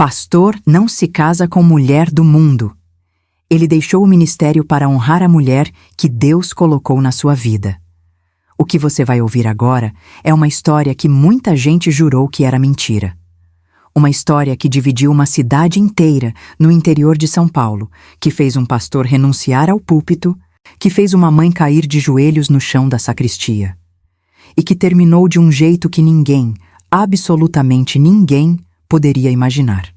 Pastor não se casa com mulher do mundo. Ele deixou o ministério para honrar a mulher que Deus colocou na sua vida. O que você vai ouvir agora é uma história que muita gente jurou que era mentira. Uma história que dividiu uma cidade inteira no interior de São Paulo, que fez um pastor renunciar ao púlpito, que fez uma mãe cair de joelhos no chão da sacristia. E que terminou de um jeito que ninguém, absolutamente ninguém, poderia imaginar.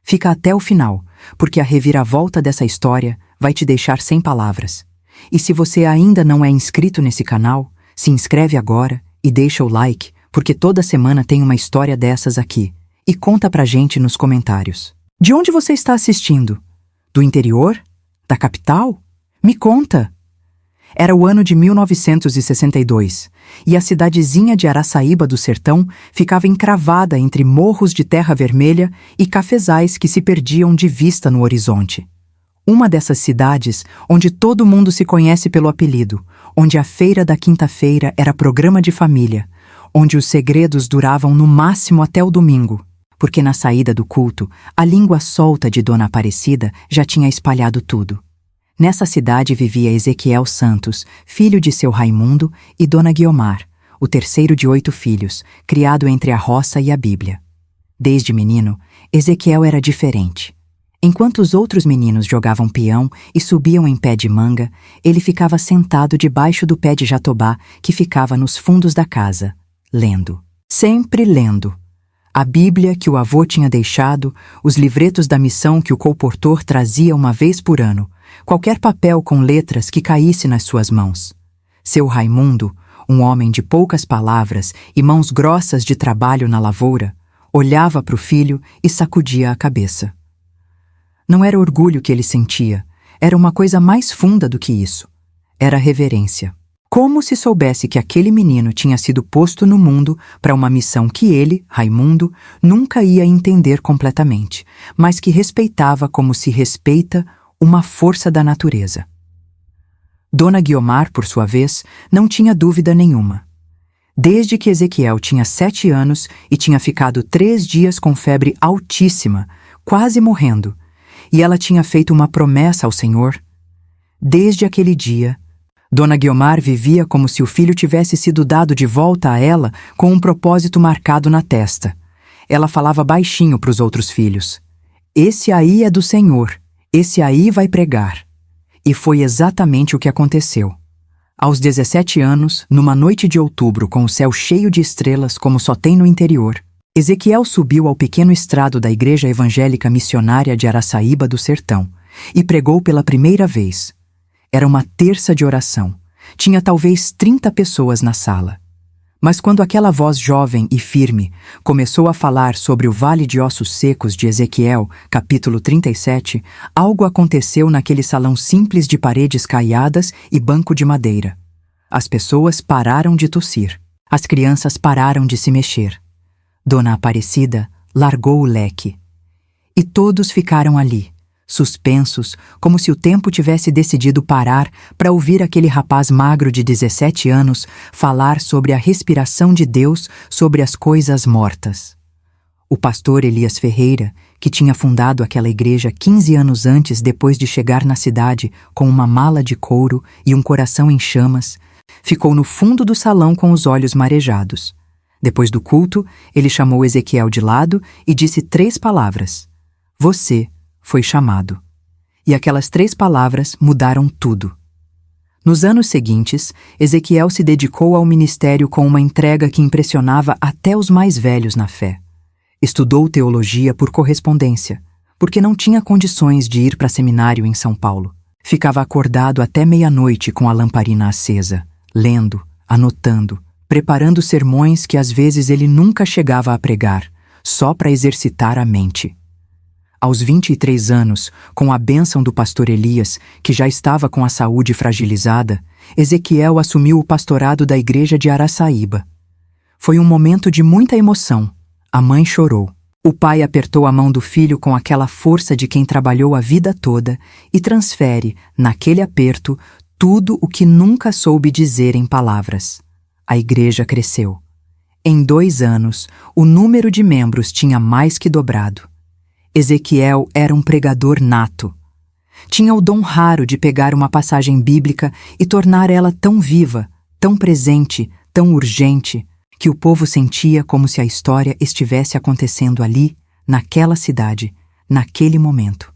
Fica até o final, porque a reviravolta dessa história vai te deixar sem palavras. E se você ainda não é inscrito nesse canal, se inscreve agora e deixa o like, porque toda semana tem uma história dessas aqui. E conta pra gente nos comentários. De onde você está assistindo? Do interior? Da capital? Me conta! Era o ano de 1962, e a cidadezinha de Araçaíba do Sertão ficava encravada entre morros de terra vermelha e cafezais que se perdiam de vista no horizonte. Uma dessas cidades onde todo mundo se conhece pelo apelido, onde a feira da quinta-feira era programa de família, onde os segredos duravam no máximo até o domingo, porque na saída do culto, a língua solta de Dona Aparecida já tinha espalhado tudo. Nessa cidade vivia Ezequiel Santos, filho de seu Raimundo, e Dona Guiomar, o terceiro de 8 filhos, criado entre a roça e a Bíblia. Desde menino, Ezequiel era diferente. Enquanto os outros meninos jogavam peão e subiam em pé de manga, ele ficava sentado debaixo do pé de jatobá que ficava nos fundos da casa, lendo. Sempre lendo. A Bíblia que o avô tinha deixado, os livretos da missão que o colportor trazia uma vez por ano, qualquer papel com letras que caísse nas suas mãos. Seu Raimundo, um homem de poucas palavras e mãos grossas de trabalho na lavoura, olhava para o filho e sacudia a cabeça. Não era orgulho que ele sentia, era uma coisa mais funda do que isso. Era reverência. Como se soubesse que aquele menino tinha sido posto no mundo para uma missão que ele, Raimundo, nunca ia entender completamente, mas que respeitava como se respeita uma força da natureza. Dona Guiomar, por sua vez, não tinha dúvida nenhuma. Desde que Ezequiel tinha 7 anos e tinha ficado 3 dias com febre altíssima, quase morrendo, e ela tinha feito uma promessa ao Senhor, desde aquele dia, Dona Guiomar vivia como se o filho tivesse sido dado de volta a ela com um propósito marcado na testa. Ela falava baixinho para os outros filhos. Esse aí é do Senhor, esse aí vai pregar. E foi exatamente o que aconteceu. Aos 17 anos, numa noite de outubro com o céu cheio de estrelas como só tem no interior, Ezequiel subiu ao pequeno estrado da Igreja Evangélica Missionária de Araçaíba do Sertão e pregou pela primeira vez. Era uma terça de oração. Tinha talvez 30 pessoas na sala. Mas quando aquela voz jovem e firme começou a falar sobre o Vale de Ossos Secos de Ezequiel, capítulo 37, algo aconteceu naquele salão simples de paredes caiadas e banco de madeira. As pessoas pararam de tossir. As crianças pararam de se mexer. Dona Aparecida largou o leque. E todos ficaram ali, suspensos, como se o tempo tivesse decidido parar para ouvir aquele rapaz magro de 17 anos falar sobre a respiração de Deus sobre as coisas mortas. O pastor Elias Ferreira, que tinha fundado aquela igreja 15 anos antes depois de chegar na cidade com uma mala de couro e um coração em chamas, ficou no fundo do salão com os olhos marejados. Depois do culto, ele chamou Ezequiel de lado e disse 3 palavras. Você foi chamado. E aquelas 3 palavras mudaram tudo. Nos anos seguintes, Ezequiel se dedicou ao ministério com uma entrega que impressionava até os mais velhos na fé. Estudou teologia por correspondência, porque não tinha condições de ir para seminário em São Paulo. Ficava acordado até meia-noite com a lamparina acesa, lendo, anotando, preparando sermões que às vezes ele nunca chegava a pregar, só para exercitar a mente. Aos 23 anos, com a bênção do pastor Elias, que já estava com a saúde fragilizada, Ezequiel assumiu o pastorado da igreja de Araçaíba. Foi um momento de muita emoção. A mãe chorou. O pai apertou a mão do filho com aquela força de quem trabalhou a vida toda e transfere, naquele aperto, tudo o que nunca soube dizer em palavras. A igreja cresceu. Em 2 anos, o número de membros tinha mais que dobrado. Ezequiel era um pregador nato. Tinha o dom raro de pegar uma passagem bíblica e tornar ela tão viva, tão presente, tão urgente, que o povo sentia como se a história estivesse acontecendo ali, naquela cidade, naquele momento.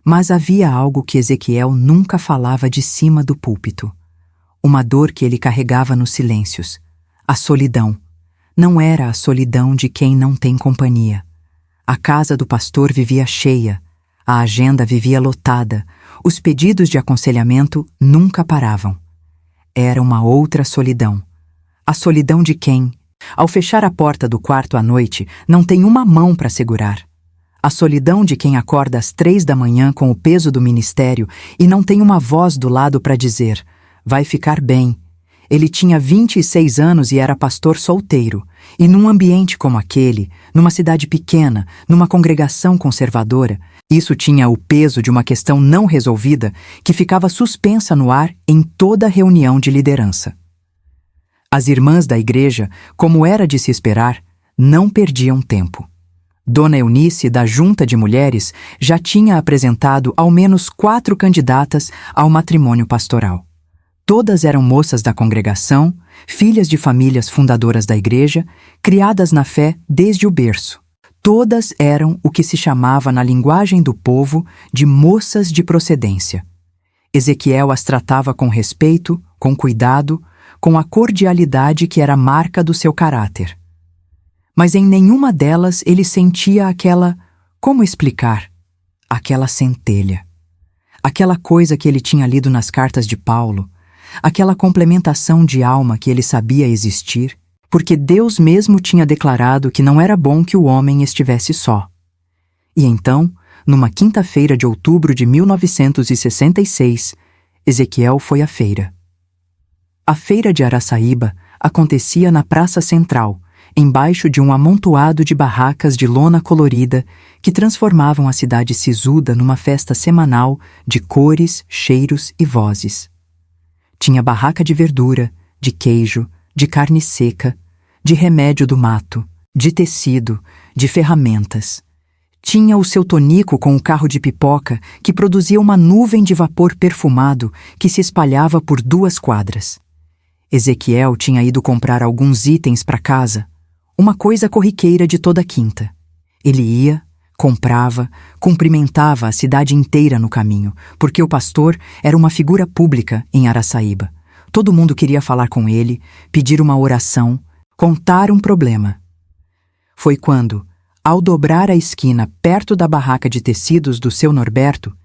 Mas havia algo que Ezequiel nunca falava de cima do púlpito. Uma dor que ele carregava nos silêncios. A solidão. Não era a solidão de quem não tem companhia. A casa do pastor vivia cheia, a agenda vivia lotada, os pedidos de aconselhamento nunca paravam. Era uma outra solidão. A solidão de quem, ao fechar a porta do quarto à noite, não tem uma mão para segurar. A solidão de quem acorda às 3 da manhã com o peso do ministério e não tem uma voz do lado para dizer: vai ficar bem. Ele tinha 26 anos e era pastor solteiro, e num ambiente como aquele, numa cidade pequena, numa congregação conservadora, isso tinha o peso de uma questão não resolvida que ficava suspensa no ar em toda reunião de liderança. As irmãs da igreja, como era de se esperar, não perdiam tempo. Dona Eunice, da Junta de Mulheres, já tinha apresentado ao menos 4 candidatas ao matrimônio pastoral. Todas eram moças da congregação, filhas de famílias fundadoras da igreja, criadas na fé desde o berço. Todas eram o que se chamava na linguagem do povo de moças de procedência. Ezequiel as tratava com respeito, com cuidado, com a cordialidade que era marca do seu caráter. Mas em nenhuma delas ele sentia aquela, como explicar, aquela centelha. Aquela coisa que ele tinha lido nas cartas de Paulo, aquela complementação de alma que ele sabia existir, porque Deus mesmo tinha declarado que não era bom que o homem estivesse só. E então, numa quinta-feira de outubro de 1966, Ezequiel foi à feira. A feira de Araçaíba acontecia na Praça Central, embaixo de um amontoado de barracas de lona colorida que transformavam a cidade sisuda numa festa semanal de cores, cheiros e vozes. Tinha barraca de verdura, de queijo, de carne seca, de remédio do mato, de tecido, de ferramentas. Tinha o seu tonico com o carro de pipoca que produzia uma nuvem de vapor perfumado que se espalhava por 2 quadras. Ezequiel tinha ido comprar alguns itens para casa, uma coisa corriqueira de toda quinta. Ele ia, comprava, cumprimentava a cidade inteira no caminho, porque o pastor era uma figura pública em Araçaíba. Todo mundo queria falar com ele, pedir uma oração, contar um problema. Foi quando, ao dobrar a esquina perto da barraca de tecidos do seu Norberto,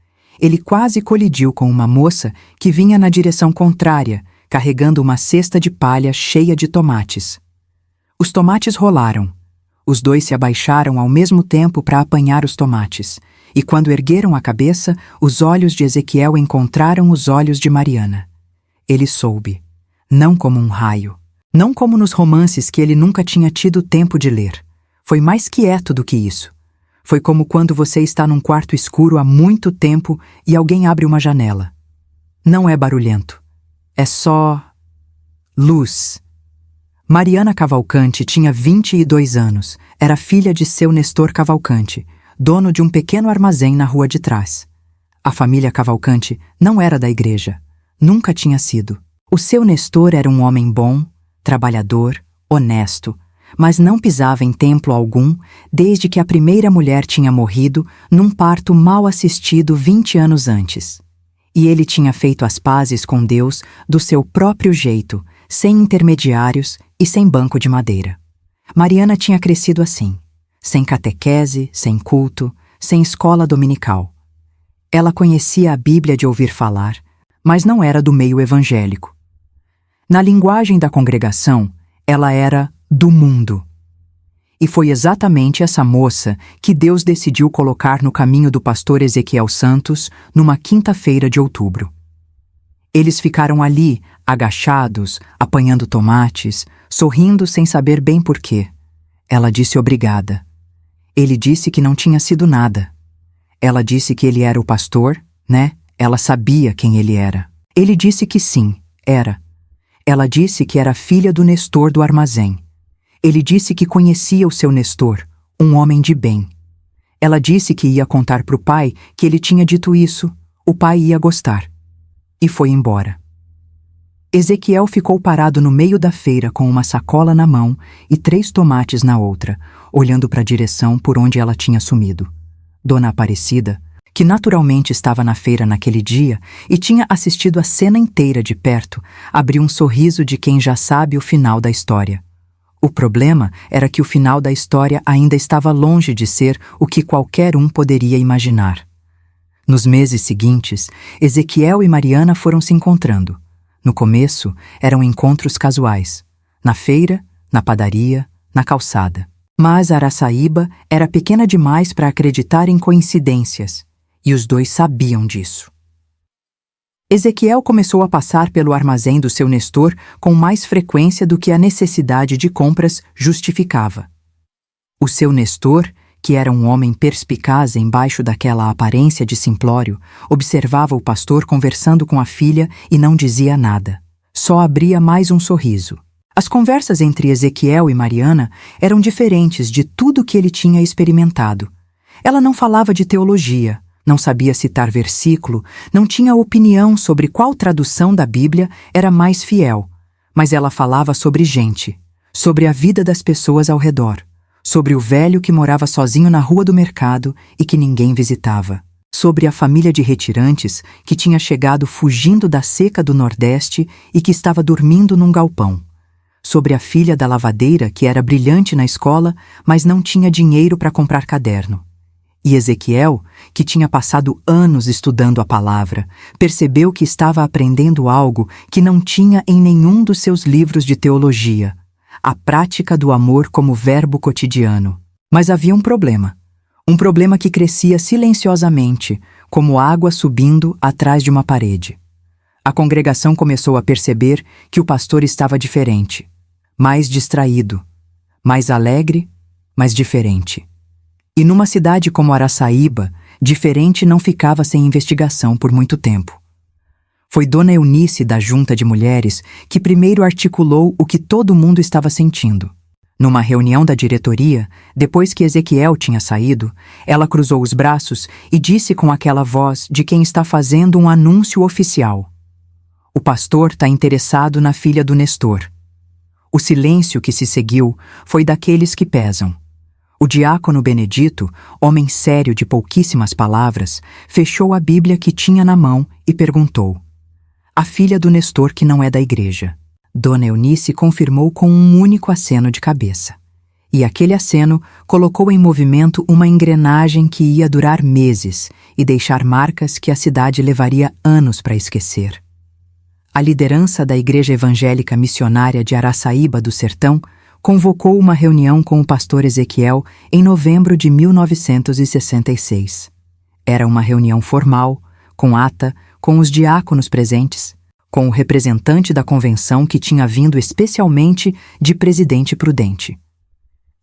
ele quase colidiu com uma moça que vinha na direção contrária, carregando uma cesta de palha cheia de tomates. Os tomates rolaram. Os dois se abaixaram ao mesmo tempo para apanhar os tomates, e quando ergueram a cabeça, os olhos de Ezequiel encontraram os olhos de Mariana. Ele soube, não como um raio, não como nos romances que ele nunca tinha tido tempo de ler. Foi mais quieto do que isso. Foi como quando você está num quarto escuro há muito tempo e alguém abre uma janela. Não é barulhento. É só luz. Mariana Cavalcante tinha 22 anos, era filha de seu Nestor Cavalcante, dono de um pequeno armazém na rua de trás. A família Cavalcante não era da igreja, nunca tinha sido. O seu Nestor era um homem bom, trabalhador, honesto, mas não pisava em templo algum desde que a primeira mulher tinha morrido num parto mal assistido 20 anos antes. E ele tinha feito as pazes com Deus do seu próprio jeito, sem intermediários e sem banco de madeira. Mariana tinha crescido assim, sem catequese, sem culto, sem escola dominical. Ela conhecia a Bíblia de ouvir falar, mas não era do meio evangélico. Na linguagem da congregação, ela era do mundo. E foi exatamente essa moça que Deus decidiu colocar no caminho do pastor Ezequiel Santos numa quinta-feira de outubro. Eles ficaram ali, agachados, apanhando tomates, sorrindo sem saber bem por quê. Ela disse obrigada. Ele disse que não tinha sido nada. Ela disse que ele era o pastor, né? Ela sabia quem ele era. Ele disse que sim, era. Ela disse que era filha do Nestor do armazém. Ele disse que conhecia o seu Nestor, um homem de bem. Ela disse que ia contar para o pai que ele tinha dito isso, o pai ia gostar. E foi embora. Ezequiel ficou parado no meio da feira com uma sacola na mão e 3 tomates na outra, olhando para a direção por onde ela tinha sumido. Dona Aparecida, que naturalmente estava na feira naquele dia e tinha assistido a cena inteira de perto, abriu um sorriso de quem já sabe o final da história. O problema era que o final da história ainda estava longe de ser o que qualquer um poderia imaginar. Nos meses seguintes, Ezequiel e Mariana foram se encontrando. No começo, eram encontros casuais, na feira, na padaria, na calçada. Mas Araçaíba era pequena demais para acreditar em coincidências, e os dois sabiam disso. Ezequiel começou a passar pelo armazém do seu Nestor com mais frequência do que a necessidade de compras justificava. O seu Nestor, que era um homem perspicaz embaixo daquela aparência de simplório, observava o pastor conversando com a filha e não dizia nada. Só abria mais um sorriso. As conversas entre Ezequiel e Mariana eram diferentes de tudo que ele tinha experimentado. Ela não falava de teologia, não sabia citar versículo, não tinha opinião sobre qual tradução da Bíblia era mais fiel, mas ela falava sobre gente, sobre a vida das pessoas ao redor, sobre o velho que morava sozinho na rua do mercado e que ninguém visitava, sobre a família de retirantes que tinha chegado fugindo da seca do Nordeste e que estava dormindo num galpão, sobre a filha da lavadeira que era brilhante na escola, mas não tinha dinheiro para comprar caderno. E Ezequiel, que tinha passado anos estudando a palavra, percebeu que estava aprendendo algo que não tinha em nenhum dos seus livros de teologia: a prática do amor como verbo cotidiano. Mas havia um problema que crescia silenciosamente, como água subindo atrás de uma parede. A congregação começou a perceber que o pastor estava diferente, mais distraído, mais alegre, mas diferente. E numa cidade como Araçaíba, diferente não ficava sem investigação por muito tempo. Foi Dona Eunice, da Junta de Mulheres, que primeiro articulou o que todo mundo estava sentindo. Numa reunião da diretoria, depois que Ezequiel tinha saído, ela cruzou os braços e disse com aquela voz de quem está fazendo um anúncio oficial: "O pastor está interessado na filha do Nestor." O silêncio que se seguiu foi daqueles que pesam. O diácono Benedito, homem sério de pouquíssimas palavras, fechou a Bíblia que tinha na mão e perguntou: "A filha do Nestor que não é da igreja?" Dona Eunice confirmou com um único aceno de cabeça. E aquele aceno colocou em movimento uma engrenagem que ia durar meses e deixar marcas que a cidade levaria anos para esquecer. A liderança da Igreja Evangélica Missionária de Araçaíba do Sertão convocou uma reunião com o pastor Ezequiel em novembro de 1966. Era uma reunião formal, com ata, com os diáconos presentes, com o representante da convenção que tinha vindo especialmente de Presidente Prudente.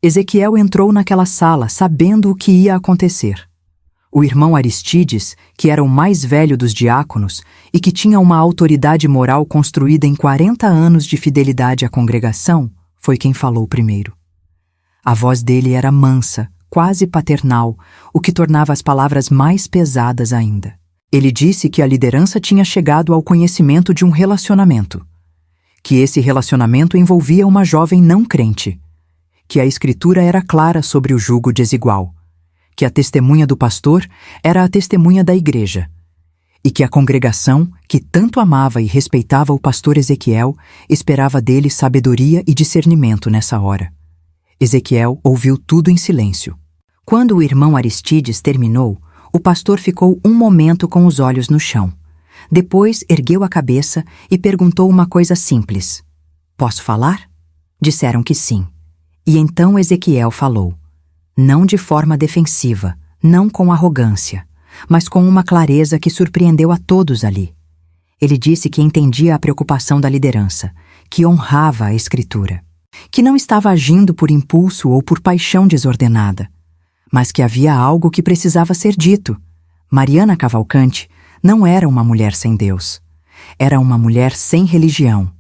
Ezequiel entrou naquela sala sabendo o que ia acontecer. O irmão Aristides, que era o mais velho dos diáconos e que tinha uma autoridade moral construída em 40 anos de fidelidade à congregação, foi quem falou primeiro. A voz dele era mansa, quase paternal, o que tornava as palavras mais pesadas ainda. Ele disse que a liderança tinha chegado ao conhecimento de um relacionamento, que esse relacionamento envolvia uma jovem não crente, que a Escritura era clara sobre o jugo desigual, que a testemunha do pastor era a testemunha da igreja, e que a congregação, que tanto amava e respeitava o pastor Ezequiel, esperava dele sabedoria e discernimento nessa hora. Ezequiel ouviu tudo em silêncio. Quando o irmão Aristides terminou, o pastor ficou um momento com os olhos no chão. Depois ergueu a cabeça e perguntou uma coisa simples: "Posso falar?" Disseram que sim. E então Ezequiel falou, não de forma defensiva, não com arrogância, mas com uma clareza que surpreendeu a todos ali. Ele disse que entendia a preocupação da liderança, que honrava a Escritura, que não estava agindo por impulso ou por paixão desordenada, mas que havia algo que precisava ser dito. Mariana Cavalcante não era uma mulher sem Deus. Era uma mulher sem religião.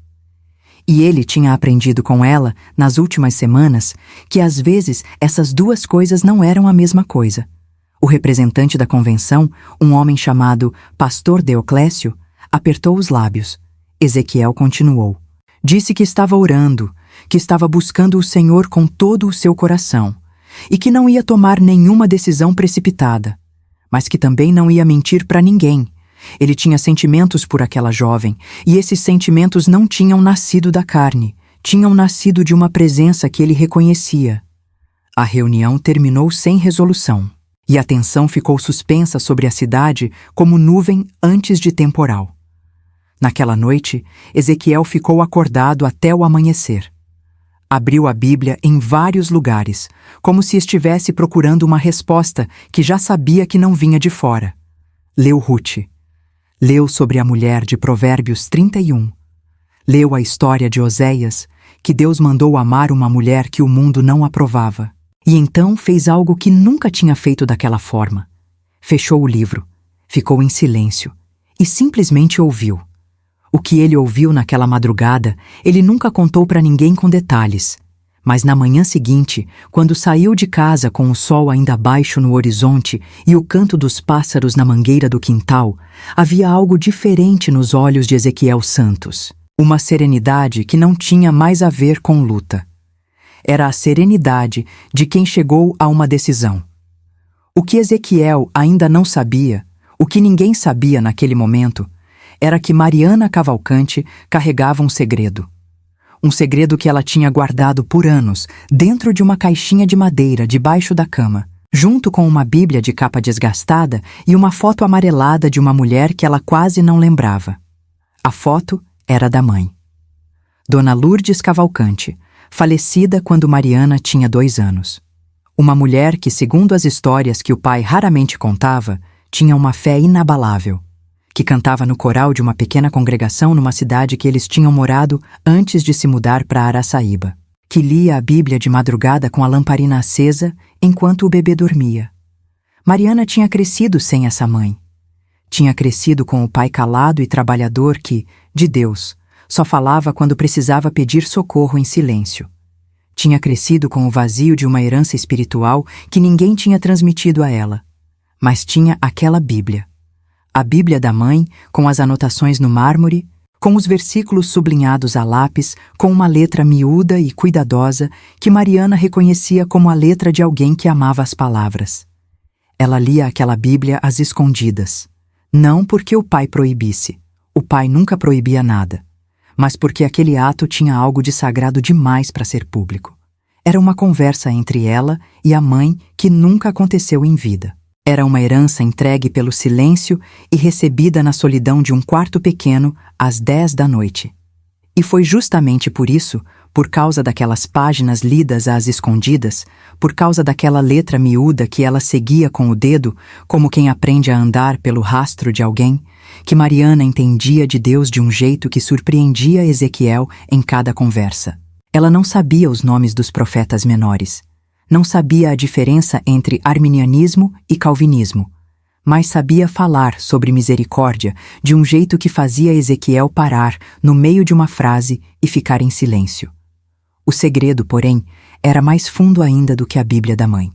E ele tinha aprendido com ela, nas últimas semanas, que às vezes essas duas coisas não eram a mesma coisa. O representante da convenção, um homem chamado Pastor Deoclésio, apertou os lábios. Ezequiel continuou. Disse que estava orando, que estava buscando o Senhor com todo o seu coração, e que não ia tomar nenhuma decisão precipitada, mas que também não ia mentir para ninguém. Ele tinha sentimentos por aquela jovem, e esses sentimentos não tinham nascido da carne, tinham nascido de uma presença que ele reconhecia. A reunião terminou sem resolução, e a tensão ficou suspensa sobre a cidade como nuvem antes de temporal. Naquela noite, Ezequiel ficou acordado até o amanhecer. Abriu a Bíblia em vários lugares, como se estivesse procurando uma resposta que já sabia que não vinha de fora. Leu Ruth. Leu sobre a mulher de Provérbios 31. Leu a história de Oséias, que Deus mandou amar uma mulher que o mundo não aprovava. E então fez algo que nunca tinha feito daquela forma. Fechou o livro, ficou em silêncio e simplesmente ouviu. O que ele ouviu naquela madrugada, ele nunca contou para ninguém com detalhes. Mas na manhã seguinte, quando saiu de casa com o sol ainda baixo no horizonte e o canto dos pássaros na mangueira do quintal, havia algo diferente nos olhos de Ezequiel Santos. Uma serenidade que não tinha mais a ver com luta. Era a serenidade de quem chegou a uma decisão. O que Ezequiel ainda não sabia, o que ninguém sabia naquele momento, era que Mariana Cavalcante carregava um segredo. Um segredo que ela tinha guardado por anos, dentro de uma caixinha de madeira debaixo da cama, junto com uma Bíblia de capa desgastada e uma foto amarelada de uma mulher que ela quase não lembrava. A foto era da mãe. Dona Lourdes Cavalcante, falecida quando Mariana tinha 2 anos. Uma mulher que, segundo as histórias que o pai raramente contava, tinha uma fé inabalável, que cantava no coral de uma pequena congregação numa cidade que eles tinham morado antes de se mudar para Araçaíba, que lia a Bíblia de madrugada com a lamparina acesa enquanto o bebê dormia. Mariana tinha crescido sem essa mãe. Tinha crescido com o pai calado e trabalhador que, de Deus, só falava quando precisava pedir socorro em silêncio. Tinha crescido com o vazio de uma herança espiritual que ninguém tinha transmitido a ela, mas tinha aquela Bíblia. A Bíblia da mãe, com as anotações no mármore, com os versículos sublinhados a lápis, com uma letra miúda e cuidadosa que Mariana reconhecia como a letra de alguém que amava as palavras. Ela lia aquela Bíblia às escondidas, não porque o pai proibisse. O pai nunca proibia nada, mas porque aquele ato tinha algo de sagrado demais para ser público. Era uma conversa entre ela e a mãe que nunca aconteceu em vida. Era uma herança entregue pelo silêncio e recebida na solidão de um quarto pequeno às 10 da noite. E foi justamente por isso, por causa daquelas páginas lidas às escondidas, por causa daquela letra miúda que ela seguia com o dedo, como quem aprende a andar pelo rastro de alguém, que Mariana entendia de Deus de um jeito que surpreendia Ezequiel em cada conversa. Ela não sabia os nomes dos profetas menores. Não sabia a diferença entre arminianismo e calvinismo, mas sabia falar sobre misericórdia de um jeito que fazia Ezequiel parar no meio de uma frase e ficar em silêncio. O segredo, porém, era mais fundo ainda do que a Bíblia da mãe.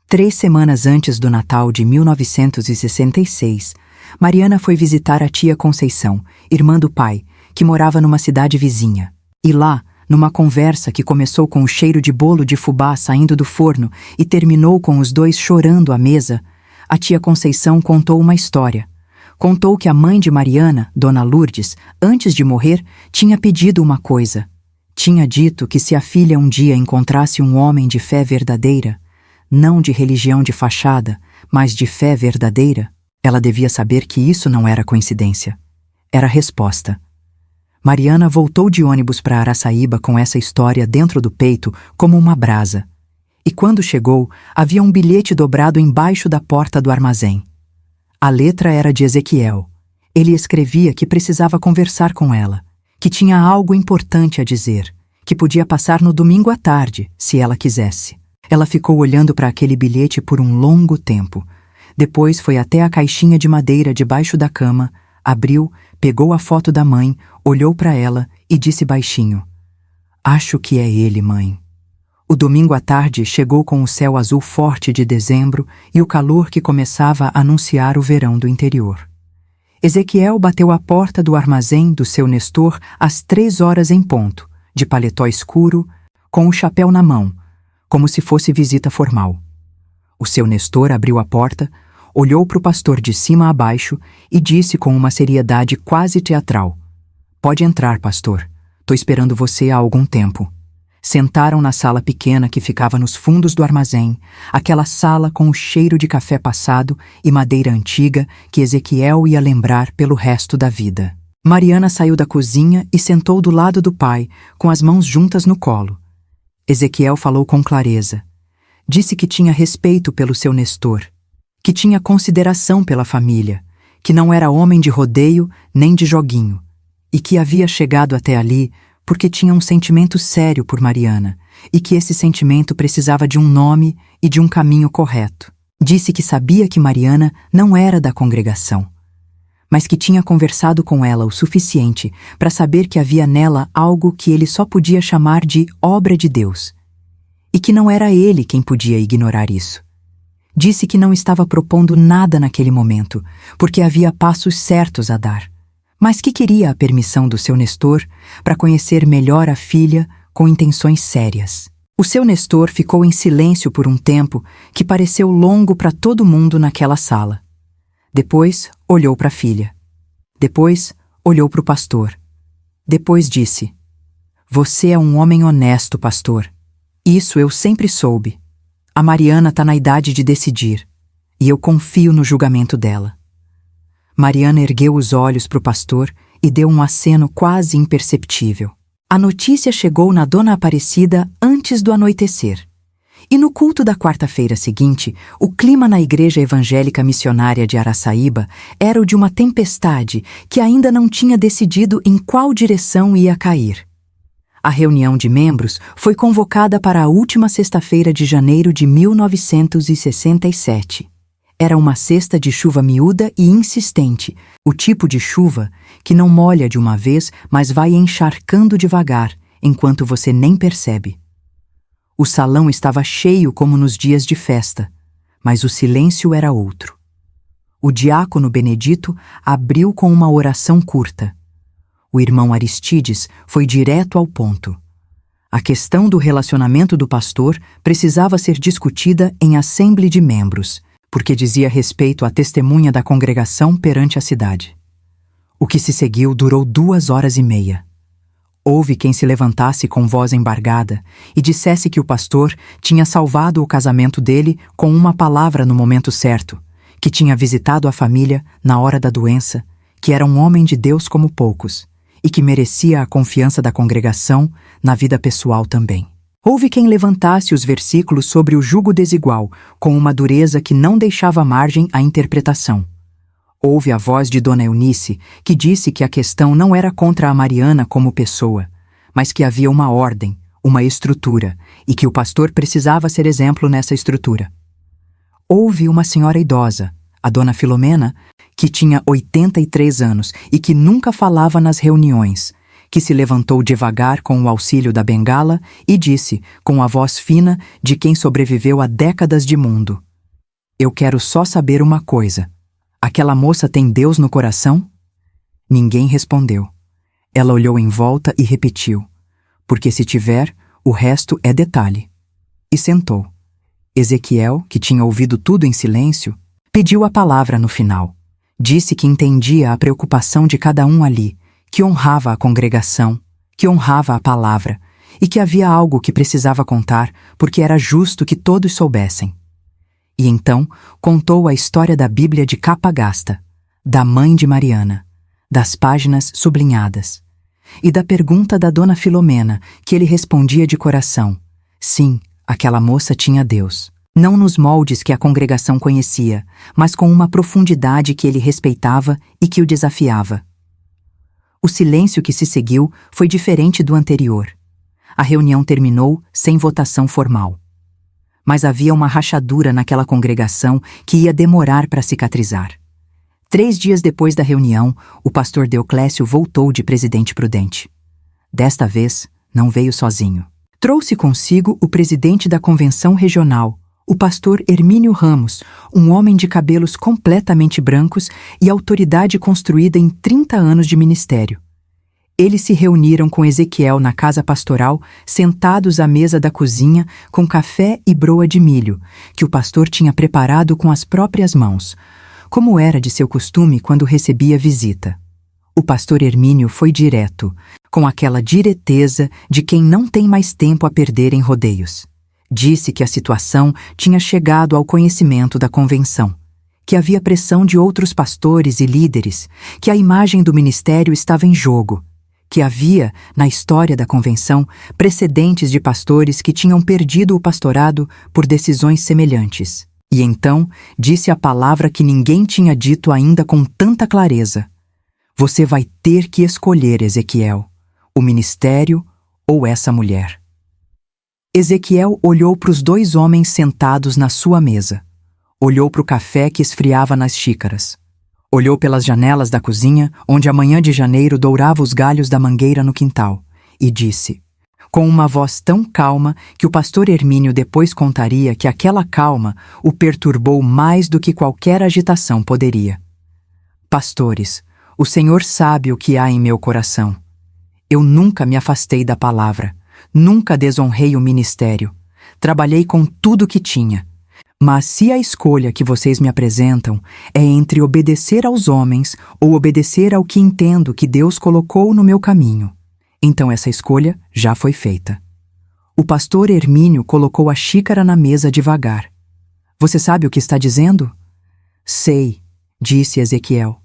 3 semanas antes do Natal de 1966, Mariana foi visitar a tia Conceição, irmã do pai, que morava numa cidade vizinha. E lá, numa conversa que começou com o cheiro de bolo de fubá saindo do forno e terminou com os dois chorando à mesa, a tia Conceição contou uma história. Contou que a mãe de Mariana, Dona Lourdes, antes de morrer, tinha pedido uma coisa. Tinha dito que se a filha um dia encontrasse um homem de fé verdadeira, não de religião de fachada, mas de fé verdadeira, ela devia saber que isso não era coincidência. Era resposta. Mariana voltou de ônibus para Araçaíba com essa história dentro do peito como uma brasa. E quando chegou, havia um bilhete dobrado embaixo da porta do armazém. A letra era de Ezequiel. Ele escrevia que precisava conversar com ela, que tinha algo importante a dizer, que podia passar no domingo à tarde, se ela quisesse. Ela ficou olhando para aquele bilhete por um longo tempo. Depois foi até a caixinha de madeira debaixo da cama, abriu, pegou a foto da mãe, olhou para ela e disse baixinho: "Acho que é ele, mãe. O domingo à tarde chegou com o céu azul forte de dezembro e o calor que começava a anunciar o verão do interior. Ezequiel bateu à porta do armazém do seu Nestor às 3 horas em ponto, de paletó escuro, com o chapéu na mão, como se fosse visita formal. O seu Nestor abriu a porta, olhou para o pastor de cima a baixo e disse com uma seriedade quase teatral: "Pode entrar, pastor. Tô esperando você há algum tempo." Sentaram na sala pequena que ficava nos fundos do armazém, aquela sala com o cheiro de café passado e madeira antiga que Ezequiel ia lembrar pelo resto da vida. Mariana saiu da cozinha e sentou do lado do pai, com as mãos juntas no colo. Ezequiel falou com clareza. Disse que tinha respeito pelo seu Nestor, que tinha consideração pela família, que não era homem de rodeio nem de joguinho, e que havia chegado até ali porque tinha um sentimento sério por Mariana, e que esse sentimento precisava de um nome e de um caminho correto. Disse que sabia que Mariana não era da congregação, mas que tinha conversado com ela o suficiente para saber que havia nela algo que ele só podia chamar de obra de Deus, e que não era ele quem podia ignorar isso. Disse que não estava propondo nada naquele momento, porque havia passos certos a dar, mas que queria a permissão do seu Nestor para conhecer melhor a filha com intenções sérias. O seu Nestor ficou em silêncio por um tempo que pareceu longo para todo mundo naquela sala. Depois olhou para a filha. Depois olhou para o pastor. Depois disse: "Você é um homem honesto, pastor. Isso eu sempre soube. A Mariana está na idade de decidir, e eu confio no julgamento dela." Mariana ergueu os olhos para o pastor e deu um aceno quase imperceptível. A notícia chegou na Dona Aparecida antes do anoitecer. E no culto da quarta-feira seguinte, o clima na Igreja Evangélica Missionária de Araçaíba era o de uma tempestade que ainda não tinha decidido em qual direção ia cair. A reunião de membros foi convocada para a última sexta-feira de janeiro de 1967. Era uma sexta de chuva miúda e insistente, o tipo de chuva que não molha de uma vez, mas vai encharcando devagar, enquanto você nem percebe. O salão estava cheio como nos dias de festa, mas o silêncio era outro. O diácono Benedito abriu com uma oração curta. O irmão Aristides foi direto ao ponto. A questão do relacionamento do pastor precisava ser discutida em assembly de membros, porque dizia respeito à testemunha da congregação perante a cidade. O que se seguiu durou 2 horas e meia. Houve quem se levantasse com voz embargada e dissesse que o pastor tinha salvado o casamento dele com uma palavra no momento certo, que tinha visitado a família na hora da doença, que era um homem de Deus como poucos, e que merecia a confiança da congregação na vida pessoal também. Houve quem levantasse os versículos sobre o jugo desigual, com uma dureza que não deixava margem à interpretação. Houve a voz de Dona Eunice, que disse que a questão não era contra a Mariana como pessoa, mas que havia uma ordem, uma estrutura, e que o pastor precisava ser exemplo nessa estrutura. Houve uma senhora idosa, a Dona Filomena, que tinha 83 anos e que nunca falava nas reuniões, que se levantou devagar com o auxílio da bengala e disse, com a voz fina de quem sobreviveu a décadas de mundo: "Eu quero só saber uma coisa. Aquela moça tem Deus no coração?" Ninguém respondeu. Ela olhou em volta e repetiu: "Porque se tiver, o resto é detalhe." E sentou. Ezequiel, que tinha ouvido tudo em silêncio, pediu a palavra no final. Disse que entendia a preocupação de cada um ali, que honrava a congregação, que honrava a palavra, e que havia algo que precisava contar, porque era justo que todos soubessem. E então contou a história da Bíblia de capa gasta, da mãe de Mariana, das páginas sublinhadas, e da pergunta da Dona Filomena, que ele respondia de coração: sim, aquela moça tinha Deus. Não nos moldes que a congregação conhecia, mas com uma profundidade que ele respeitava e que o desafiava. O silêncio que se seguiu foi diferente do anterior. A reunião terminou sem votação formal. Mas havia uma rachadura naquela congregação que ia demorar para cicatrizar. 3 dias depois da reunião, o pastor Deoclésio voltou de Presidente Prudente. Desta vez, não veio sozinho. Trouxe consigo o presidente da convenção regional, o pastor Hermínio Ramos, um homem de cabelos completamente brancos e autoridade construída em 30 anos de ministério. Eles se reuniram com Ezequiel na casa pastoral, sentados à mesa da cozinha, com café e broa de milho, que o pastor tinha preparado com as próprias mãos, como era de seu costume quando recebia visita. O pastor Hermínio foi direto, com aquela direteza de quem não tem mais tempo a perder em rodeios. Disse que a situação tinha chegado ao conhecimento da convenção, que havia pressão de outros pastores e líderes, que a imagem do ministério estava em jogo, que havia, na história da convenção, precedentes de pastores que tinham perdido o pastorado por decisões semelhantes. E então disse a palavra que ninguém tinha dito ainda com tanta clareza: você vai ter que escolher, Ezequiel, o ministério ou essa mulher. Ezequiel olhou para os 2 homens sentados na sua mesa. Olhou para o café que esfriava nas xícaras. Olhou pelas janelas da cozinha, onde a manhã de janeiro dourava os galhos da mangueira no quintal, e disse, com uma voz tão calma que o pastor Hermínio depois contaria que aquela calma o perturbou mais do que qualquer agitação poderia: pastores, o Senhor sabe o que há em meu coração. Eu nunca me afastei da palavra, nunca desonrei o ministério. Trabalhei com tudo que tinha. Mas se a escolha que vocês me apresentam é entre obedecer aos homens ou obedecer ao que entendo que Deus colocou no meu caminho, então essa escolha já foi feita. O pastor Hermínio colocou a xícara na mesa devagar. Você sabe o que está dizendo? Sei, disse Ezequiel.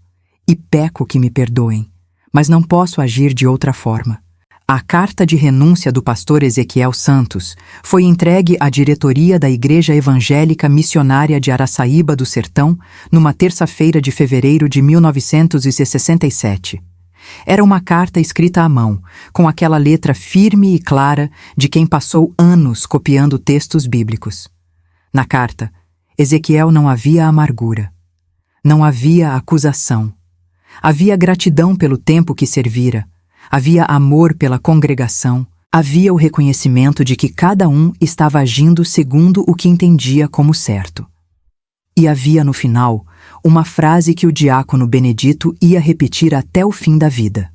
E peco que me perdoem, mas não posso agir de outra forma. A carta de renúncia do pastor Ezequiel Santos foi entregue à diretoria da Igreja Evangélica Missionária de Araçaíba do Sertão numa terça-feira de fevereiro de 1967. Era uma carta escrita à mão, com aquela letra firme e clara de quem passou anos copiando textos bíblicos. Na carta, Ezequiel não havia amargura, não havia acusação. Havia gratidão pelo tempo que servira, havia amor pela congregação, havia o reconhecimento de que cada um estava agindo segundo o que entendia como certo. E havia no final uma frase que o diácono Benedito ia repetir até o fim da vida.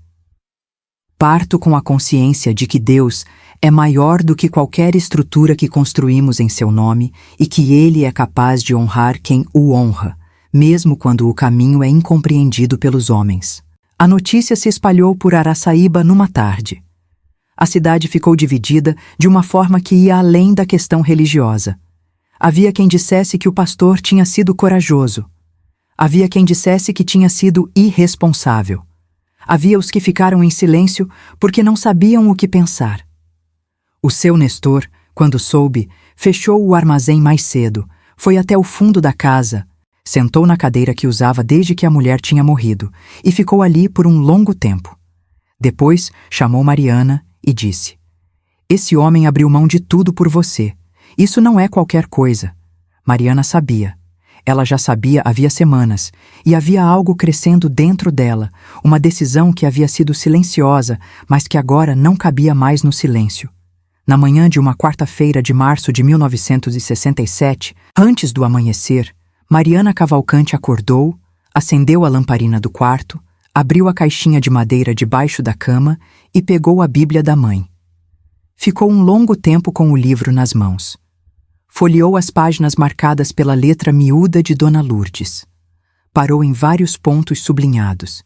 Parto com a consciência de que Deus é maior do que qualquer estrutura que construímos em seu nome e que Ele é capaz de honrar quem o honra, mesmo quando o caminho é incompreendido pelos homens. A notícia se espalhou por Araçaíba numa tarde. A cidade ficou dividida de uma forma que ia além da questão religiosa. Havia quem dissesse que o pastor tinha sido corajoso. Havia quem dissesse que tinha sido irresponsável. Havia os que ficaram em silêncio porque não sabiam o que pensar. O seu Nestor, quando soube, fechou o armazém mais cedo, foi até o fundo da casa, sentou na cadeira que usava desde que a mulher tinha morrido e ficou ali por um longo tempo. Depois chamou Mariana e disse: esse homem abriu mão de tudo por você. Isso não é qualquer coisa. Mariana sabia. Ela já sabia havia semanas, e havia algo crescendo dentro dela, uma decisão que havia sido silenciosa, mas que agora não cabia mais no silêncio. Na manhã de uma quarta-feira de março de 1967, antes do amanhecer, Mariana Cavalcante acordou, acendeu a lamparina do quarto, abriu a caixinha de madeira debaixo da cama e pegou a Bíblia da mãe. Ficou um longo tempo com o livro nas mãos. Folheou as páginas marcadas pela letra miúda de Dona Lourdes. Parou em vários pontos sublinhados.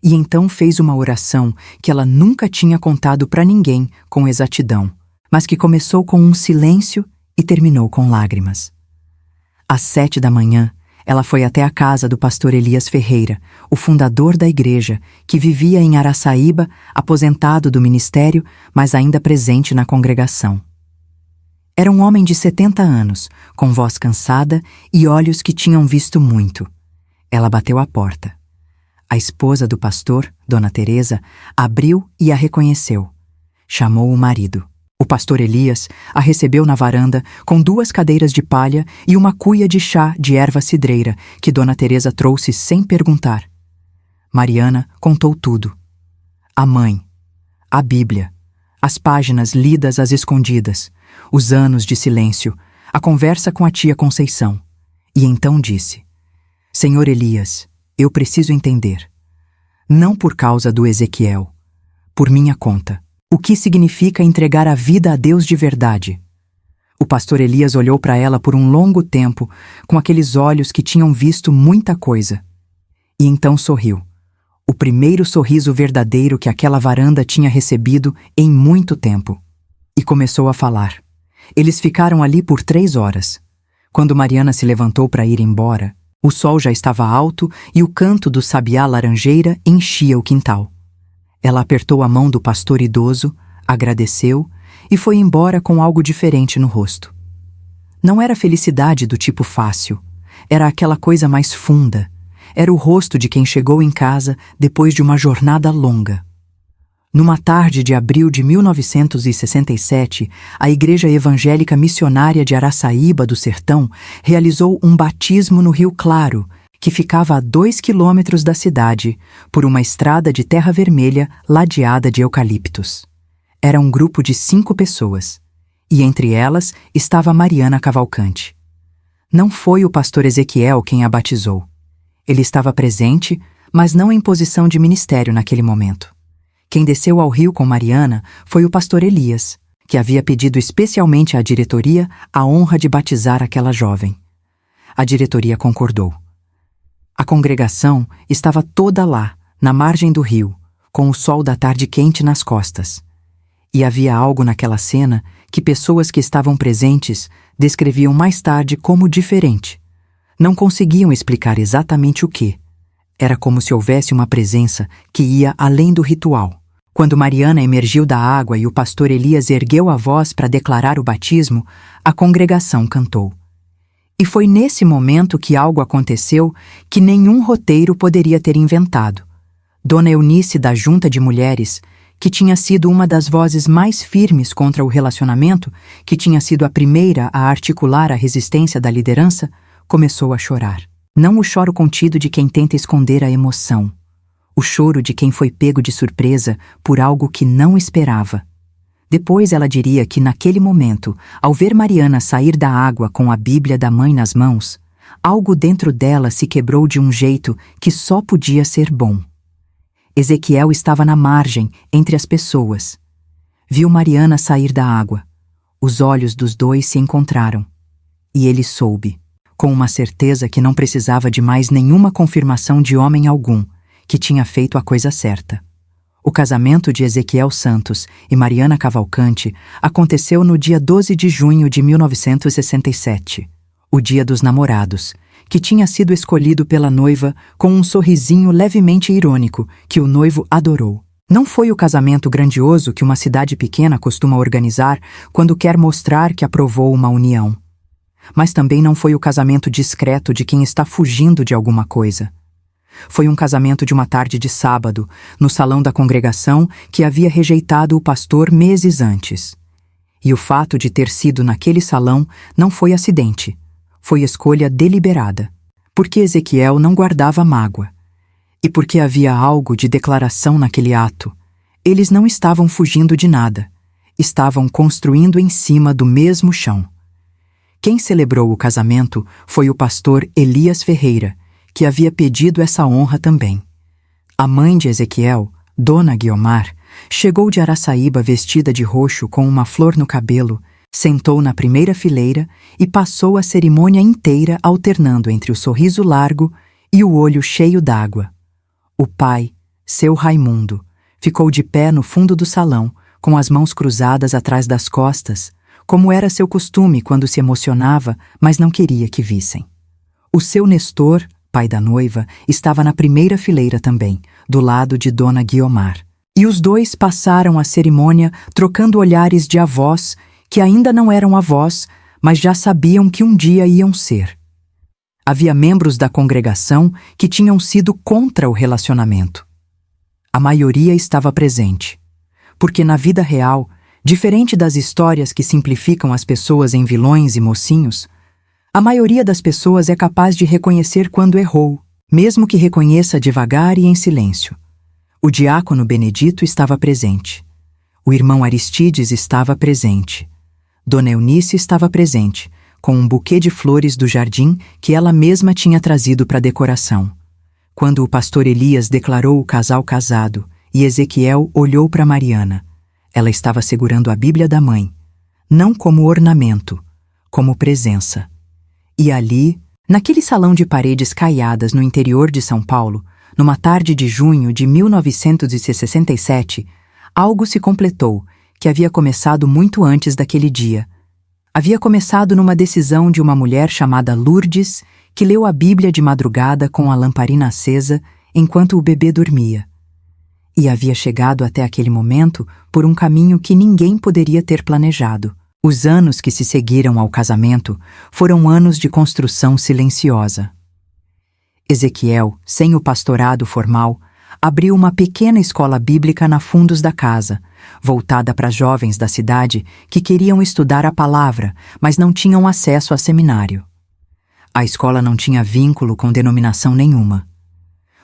E então fez uma oração que ela nunca tinha contado para ninguém com exatidão, mas que começou com um silêncio e terminou com lágrimas. Às 7 da manhã, ela foi até a casa do pastor Elias Ferreira, o fundador da igreja, que vivia em Araçaíba, aposentado do ministério, mas ainda presente na congregação. Era um homem de 70 anos, com voz cansada e olhos que tinham visto muito. Ela bateu à porta. A esposa do pastor, Dona Teresa, abriu e a reconheceu. Chamou o marido. O pastor Elias a recebeu na varanda com 2 cadeiras de palha e uma cuia de chá de erva cidreira que Dona Teresa trouxe sem perguntar. Mariana contou tudo. A mãe, a Bíblia, As páginas lidas às escondidas, os anos de silêncio, a conversa com a tia Conceição. E então disse: Senhor Elias, eu preciso entender. Não por causa do Ezequiel, por minha conta. O que significa entregar a vida a Deus de verdade? O pastor Elias olhou para ela por um longo tempo, com aqueles olhos que tinham visto muita coisa. E então sorriu. O primeiro sorriso verdadeiro que aquela varanda tinha recebido em muito tempo. E começou a falar. Eles ficaram ali por 3 horas. Quando Mariana se levantou para ir embora, o sol já estava alto e o canto do sabiá laranjeira enchia o quintal. Ela apertou a mão do pastor idoso, agradeceu e foi embora com algo diferente no rosto. Não era felicidade do tipo fácil, era aquela coisa mais funda. Era o rosto de quem chegou em casa depois de uma jornada longa. Numa tarde de abril de 1967, a Igreja Evangélica Missionária de Araçaíba do Sertão realizou um batismo no Rio Claro, que ficava a 2 quilômetros da cidade, por uma estrada de terra vermelha ladeada de eucaliptos. Era um grupo de 5 pessoas, e entre elas estava Mariana Cavalcante. Não foi o pastor Ezequiel quem a batizou. Ele estava presente, mas não em posição de ministério naquele momento. Quem desceu ao rio com Mariana foi o pastor Elias, que havia pedido especialmente à diretoria a honra de batizar aquela jovem. A diretoria concordou. A congregação estava toda lá, na margem do rio, com o sol da tarde quente nas costas. E havia algo naquela cena que pessoas que estavam presentes descreviam mais tarde como diferente. Não conseguiam explicar exatamente o que. Era como se houvesse uma presença que ia além do ritual. Quando Mariana emergiu da água e o pastor Elias ergueu a voz para declarar o batismo, a congregação cantou. E foi nesse momento que algo aconteceu que nenhum roteiro poderia ter inventado. Dona Eunice da Junta de Mulheres, que tinha sido uma das vozes mais firmes contra o relacionamento, que tinha sido a primeira a articular a resistência da liderança, começou a chorar. Não o choro contido de quem tenta esconder a emoção. O choro de quem foi pego de surpresa por algo que não esperava. Depois ela diria que naquele momento, ao ver Mariana sair da água com a Bíblia da mãe nas mãos, algo dentro dela se quebrou de um jeito que só podia ser bom. Ezequiel estava na margem, entre as pessoas. Viu Mariana sair da água. Os olhos dos dois se encontraram. E ele soube, com uma certeza que não precisava de mais nenhuma confirmação de homem algum, que tinha feito a coisa certa. O casamento de Ezequiel Santos e Mariana Cavalcante aconteceu no dia 12 de junho de 1967, o Dia dos Namorados, que tinha sido escolhido pela noiva com um sorrisinho levemente irônico que o noivo adorou. Não foi o casamento grandioso que uma cidade pequena costuma organizar quando quer mostrar que aprovou uma união. Mas também não foi o casamento discreto de quem está fugindo de alguma coisa. Foi um casamento de uma tarde de sábado, no salão da congregação que havia rejeitado o pastor meses antes. E o fato de ter sido naquele salão não foi acidente, foi escolha deliberada, porque Ezequiel não guardava mágoa. E porque havia algo de declaração naquele ato, eles não estavam fugindo de nada, estavam construindo em cima do mesmo chão. Quem celebrou o casamento foi o pastor Elias Ferreira, que havia pedido essa honra também. A mãe de Ezequiel, Dona Guiomar, chegou de Araçaíba vestida de roxo com uma flor no cabelo, sentou na primeira fileira e passou a cerimônia inteira alternando entre o sorriso largo e o olho cheio d'água. O pai, seu Raimundo, ficou de pé no fundo do salão, com as mãos cruzadas atrás das costas, como era seu costume quando se emocionava, mas não queria que vissem. O seu Nestor, pai da noiva, estava na primeira fileira também, do lado de Dona Guiomar. E os dois passaram a cerimônia trocando olhares de avós, que ainda não eram avós, mas já sabiam que um dia iam ser. Havia membros da congregação que tinham sido contra o relacionamento. A maioria estava presente, porque na vida real, diferente das histórias que simplificam as pessoas em vilões e mocinhos, a maioria das pessoas é capaz de reconhecer quando errou, mesmo que reconheça devagar e em silêncio. O diácono Benedito estava presente. O irmão Aristides estava presente. Dona Eunice estava presente, com um buquê de flores do jardim que ela mesma tinha trazido para decoração. Quando o pastor Elias declarou o casal casado e Ezequiel olhou para Mariana, ela estava segurando a Bíblia da mãe, não como ornamento, como presença. E ali, naquele salão de paredes caiadas no interior de São Paulo, numa tarde de junho de 1967, algo se completou que havia começado muito antes daquele dia. Havia começado numa decisão de uma mulher chamada Lourdes, que leu a Bíblia de madrugada com a lamparina acesa enquanto o bebê dormia. E havia chegado até aquele momento por um caminho que ninguém poderia ter planejado. Os anos que se seguiram ao casamento foram anos de construção silenciosa. Ezequiel, sem o pastorado formal, abriu uma pequena escola bíblica na fundos da casa, voltada para jovens da cidade que queriam estudar a palavra, mas não tinham acesso a seminário. A escola não tinha vínculo com denominação nenhuma.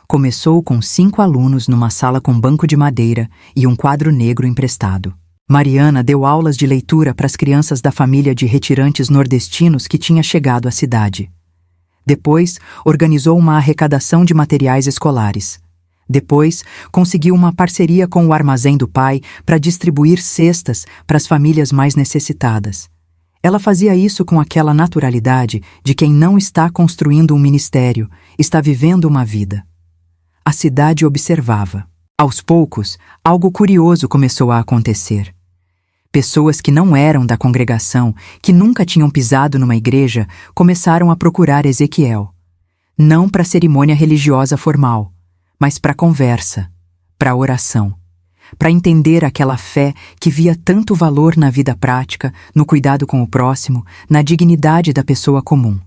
Começou com 5 alunos numa sala com banco de madeira e um quadro negro emprestado. Mariana deu aulas de leitura para as crianças da família de retirantes nordestinos que tinha chegado à cidade. Depois, organizou uma arrecadação de materiais escolares. Depois, conseguiu uma parceria com o armazém do pai para distribuir cestas para as famílias mais necessitadas. Ela fazia isso com aquela naturalidade de quem não está construindo um ministério, está vivendo uma vida. A cidade observava. Aos poucos, algo curioso começou a acontecer. Pessoas que não eram da congregação, que nunca tinham pisado numa igreja, começaram a procurar Ezequiel. Não para cerimônia religiosa formal, mas para conversa, para oração, para entender aquela fé que via tanto valor na vida prática, no cuidado com o próximo, na dignidade da pessoa comum.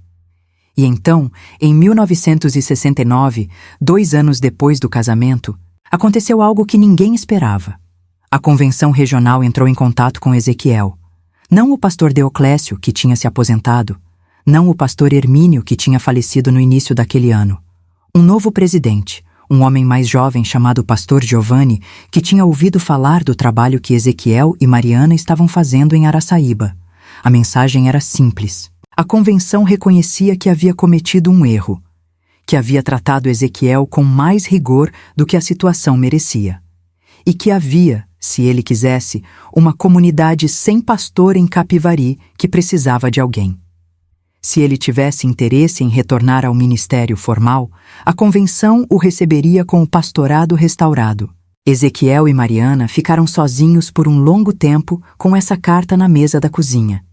E então, em 1969, 2 anos depois do casamento, aconteceu algo que ninguém esperava. A convenção regional entrou em contato com Ezequiel. Não o pastor Deoclésio, que tinha se aposentado. Não o pastor Hermínio, que tinha falecido no início daquele ano. Um novo presidente, um homem mais jovem chamado pastor Giovanni, que tinha ouvido falar do trabalho que Ezequiel e Mariana estavam fazendo em Araçaíba. A mensagem era simples. A convenção reconhecia que havia cometido um erro, que havia tratado Ezequiel com mais rigor do que a situação merecia, e que havia, se ele quisesse, uma comunidade sem pastor em Capivari que precisava de alguém. Se ele tivesse interesse em retornar ao ministério formal, a convenção o receberia com o pastorado restaurado. Ezequiel e Mariana ficaram sozinhos por um longo tempo com essa carta na mesa da cozinha.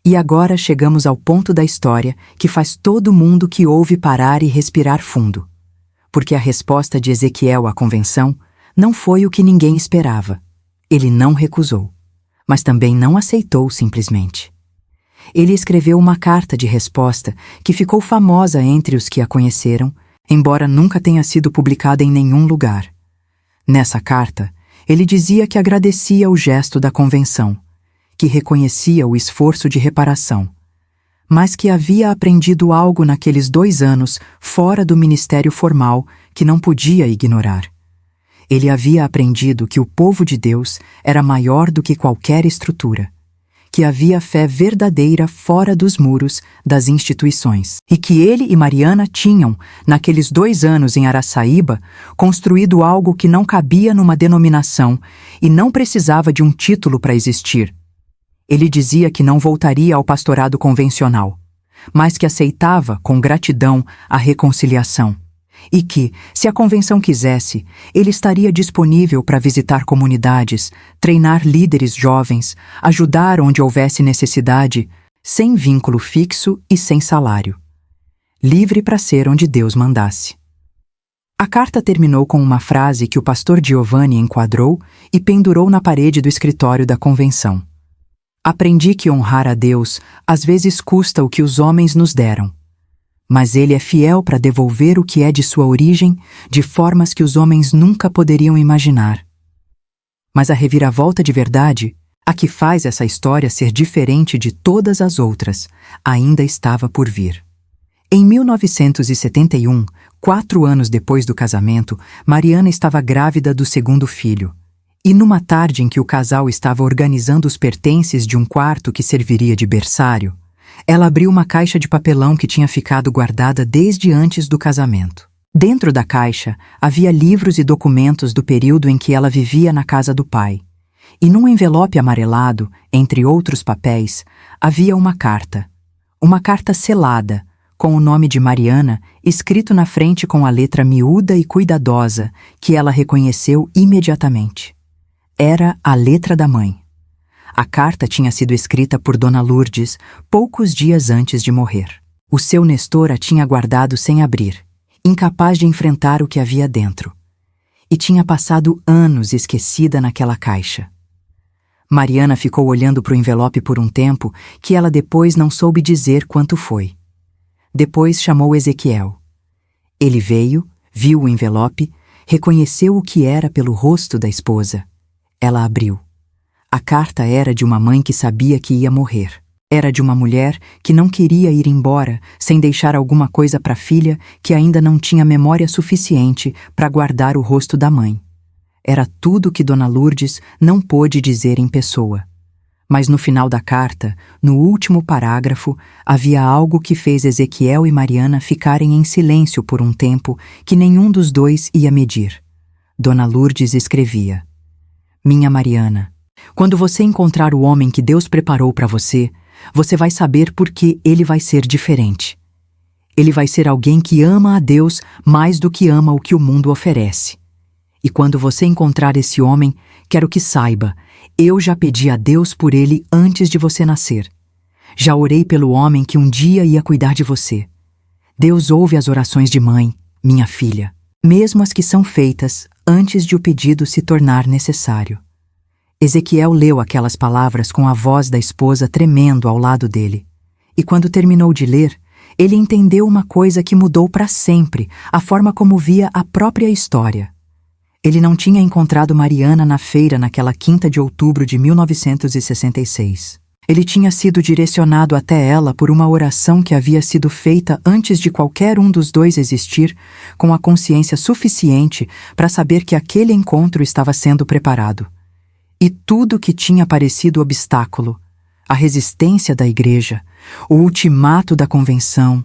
E agora chegamos ao ponto da história que faz todo mundo que ouve parar e respirar fundo. Porque a resposta de Ezequiel à convenção não foi o que ninguém esperava. Ele não recusou, mas também não aceitou simplesmente. Ele escreveu uma carta de resposta que ficou famosa entre os que a conheceram, embora nunca tenha sido publicada em nenhum lugar. Nessa carta, ele dizia que agradecia o gesto da convenção, que reconhecia o esforço de reparação, mas que havia aprendido algo naqueles 2 anos fora do ministério formal que não podia ignorar. Ele havia aprendido que o povo de Deus era maior do que qualquer estrutura, que havia fé verdadeira fora dos muros das instituições, e que ele e Mariana tinham, naqueles 2 anos em Araçaíba, construído algo que não cabia numa denominação e não precisava de um título para existir. Ele dizia que não voltaria ao pastorado convencional, mas que aceitava, com gratidão, a reconciliação. E que, se a convenção quisesse, ele estaria disponível para visitar comunidades, treinar líderes jovens, ajudar onde houvesse necessidade, sem vínculo fixo e sem salário. Livre para ser onde Deus mandasse. A carta terminou com uma frase que o pastor Giovanni enquadrou e pendurou na parede do escritório da convenção. Aprendi que honrar a Deus às vezes custa o que os homens nos deram, mas Ele é fiel para devolver o que é de sua origem de formas que os homens nunca poderiam imaginar. Mas a reviravolta de verdade, a que faz essa história ser diferente de todas as outras, ainda estava por vir. Em 1971, 4 anos depois do casamento, Mariana estava grávida do 2º filho. E numa tarde em que o casal estava organizando os pertences de um quarto que serviria de berçário, ela abriu uma caixa de papelão que tinha ficado guardada desde antes do casamento. Dentro da caixa havia livros e documentos do período em que ela vivia na casa do pai. E num envelope amarelado, entre outros papéis, havia uma carta. Uma carta selada, com o nome de Mariana escrito na frente com a letra miúda e cuidadosa, que ela reconheceu imediatamente. Era a letra da mãe. A carta tinha sido escrita por Dona Lourdes poucos dias antes de morrer. O seu Nestor a tinha guardado sem abrir, incapaz de enfrentar o que havia dentro. E tinha passado anos esquecida naquela caixa. Mariana ficou olhando para o envelope por um tempo que ela depois não soube dizer quanto foi. Depois chamou Ezequiel. Ele veio, viu o envelope, reconheceu o que era pelo rosto da esposa. Ela abriu. A carta era de uma mãe que sabia que ia morrer. Era de uma mulher que não queria ir embora sem deixar alguma coisa para a filha que ainda não tinha memória suficiente para guardar o rosto da mãe. Era tudo que Dona Lourdes não pôde dizer em pessoa. Mas no final da carta, no último parágrafo, havia algo que fez Ezequiel e Mariana ficarem em silêncio por um tempo que nenhum dos dois ia medir. Dona Lourdes escrevia: Minha Mariana, quando você encontrar o homem que Deus preparou para você, você vai saber por que ele vai ser diferente. Ele vai ser alguém que ama a Deus mais do que ama o que o mundo oferece. E quando você encontrar esse homem, quero que saiba, eu já pedi a Deus por ele antes de você nascer. Já orei pelo homem que um dia ia cuidar de você. Deus ouve as orações de mãe, minha filha, mesmo as que são feitas antes de o pedido se tornar necessário. Ezequiel leu aquelas palavras com a voz da esposa tremendo ao lado dele. E quando terminou de ler, ele entendeu uma coisa que mudou para sempre a forma como via a própria história. Ele não tinha encontrado Mariana na feira naquela 5ª de outubro de 1966. Ele tinha sido direcionado até ela por uma oração que havia sido feita antes de qualquer um dos dois existir, com a consciência suficiente para saber que aquele encontro estava sendo preparado. E tudo que tinha parecido obstáculo, a resistência da igreja, o ultimato da convenção,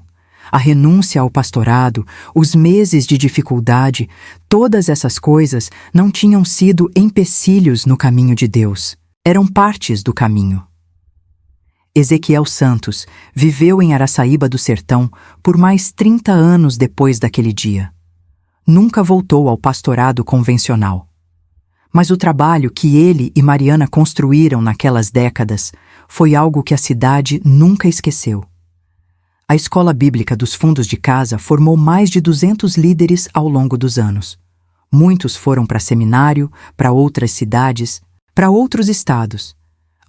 a renúncia ao pastorado, os meses de dificuldade, todas essas coisas não tinham sido empecilhos no caminho de Deus. Eram partes do caminho. Ezequiel Santos viveu em Araçaíba do Sertão por mais 30 anos depois daquele dia. Nunca voltou ao pastorado convencional. Mas o trabalho que ele e Mariana construíram naquelas décadas foi algo que a cidade nunca esqueceu. A Escola Bíblica dos Fundos de Casa formou mais de 200 líderes ao longo dos anos. Muitos foram para seminário, para outras cidades, para outros estados.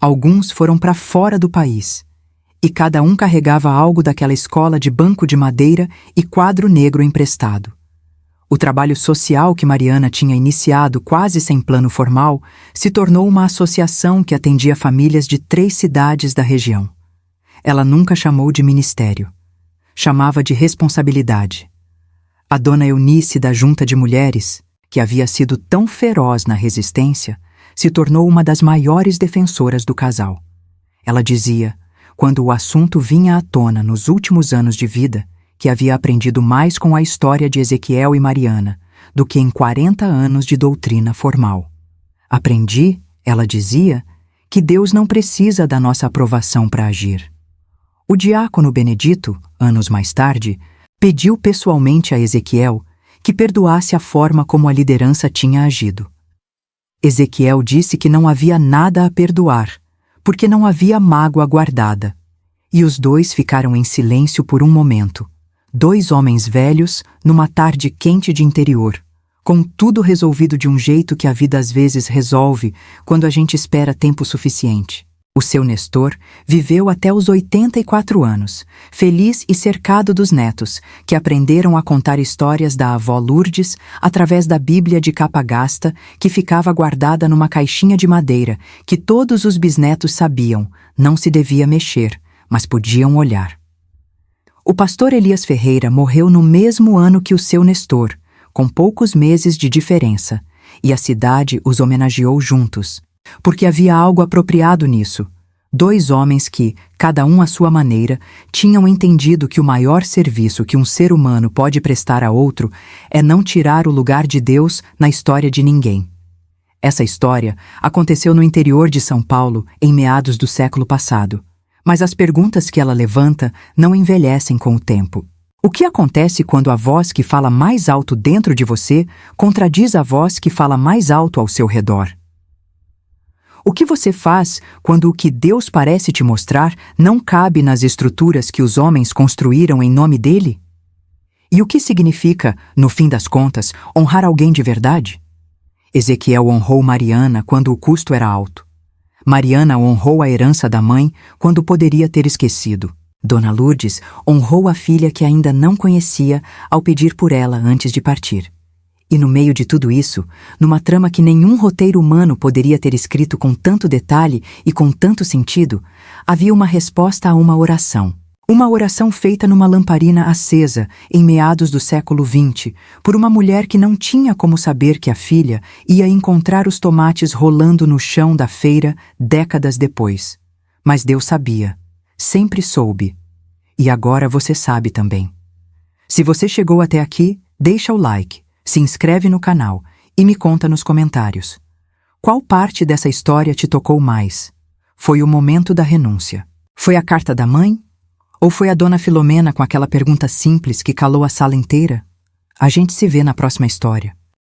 Alguns foram para fora do país. E cada um carregava algo daquela escola de banco de madeira e quadro negro emprestado. O trabalho social que Mariana tinha iniciado quase sem plano formal se tornou uma associação que atendia famílias de 3 cidades da região. Ela nunca chamou de ministério. Chamava de responsabilidade. A dona Eunice da Junta de Mulheres, que havia sido tão feroz na resistência, se tornou uma das maiores defensoras do casal. Ela dizia, quando o assunto vinha à tona nos últimos anos de vida, que havia aprendido mais com a história de Ezequiel e Mariana do que em 40 anos de doutrina formal. Aprendi, ela dizia, que Deus não precisa da nossa aprovação para agir. O diácono Benedito, anos mais tarde, pediu pessoalmente a Ezequiel que perdoasse a forma como a liderança tinha agido. Ezequiel disse que não havia nada a perdoar, porque não havia mágoa guardada. E os dois ficaram em silêncio por um momento. 2 homens velhos, numa tarde quente de interior, com tudo resolvido de um jeito que a vida às vezes resolve quando a gente espera tempo suficiente. O seu Nestor viveu até os 84 anos, feliz e cercado dos netos, que aprenderam a contar histórias da avó Lourdes através da Bíblia de capa gasta que ficava guardada numa caixinha de madeira que todos os bisnetos sabiam, não se devia mexer, mas podiam olhar. O pastor Elias Ferreira morreu no mesmo ano que o seu Nestor, com poucos meses de diferença, e a cidade os homenageou juntos. Porque havia algo apropriado nisso. 2 homens que, cada um à sua maneira, tinham entendido que o maior serviço que um ser humano pode prestar a outro é não tirar o lugar de Deus na história de ninguém. Essa história aconteceu no interior de São Paulo em meados do século passado, mas as perguntas que ela levanta não envelhecem com o tempo. O que acontece quando a voz que fala mais alto dentro de você contradiz a voz que fala mais alto ao seu redor? O que você faz quando o que Deus parece te mostrar não cabe nas estruturas que os homens construíram em nome dele? E o que significa, no fim das contas, honrar alguém de verdade? Ezequiel honrou Mariana quando o custo era alto. Mariana honrou a herança da mãe quando poderia ter esquecido. Dona Lourdes honrou a filha que ainda não conhecia ao pedir por ela antes de partir. E no meio de tudo isso, numa trama que nenhum roteiro humano poderia ter escrito com tanto detalhe e com tanto sentido, havia uma resposta a uma oração. Uma oração feita numa lamparina acesa, em meados do século XX, por uma mulher que não tinha como saber que a filha ia encontrar os tomates rolando no chão da feira décadas depois. Mas Deus sabia. Sempre soube. E agora você sabe também. Se você chegou até aqui, deixa o like, se inscreve no canal e me conta nos comentários. Qual parte dessa história te tocou mais? Foi o momento da renúncia? Foi a carta da mãe? Ou foi a dona Filomena com aquela pergunta simples que calou a sala inteira? A gente se vê na próxima história.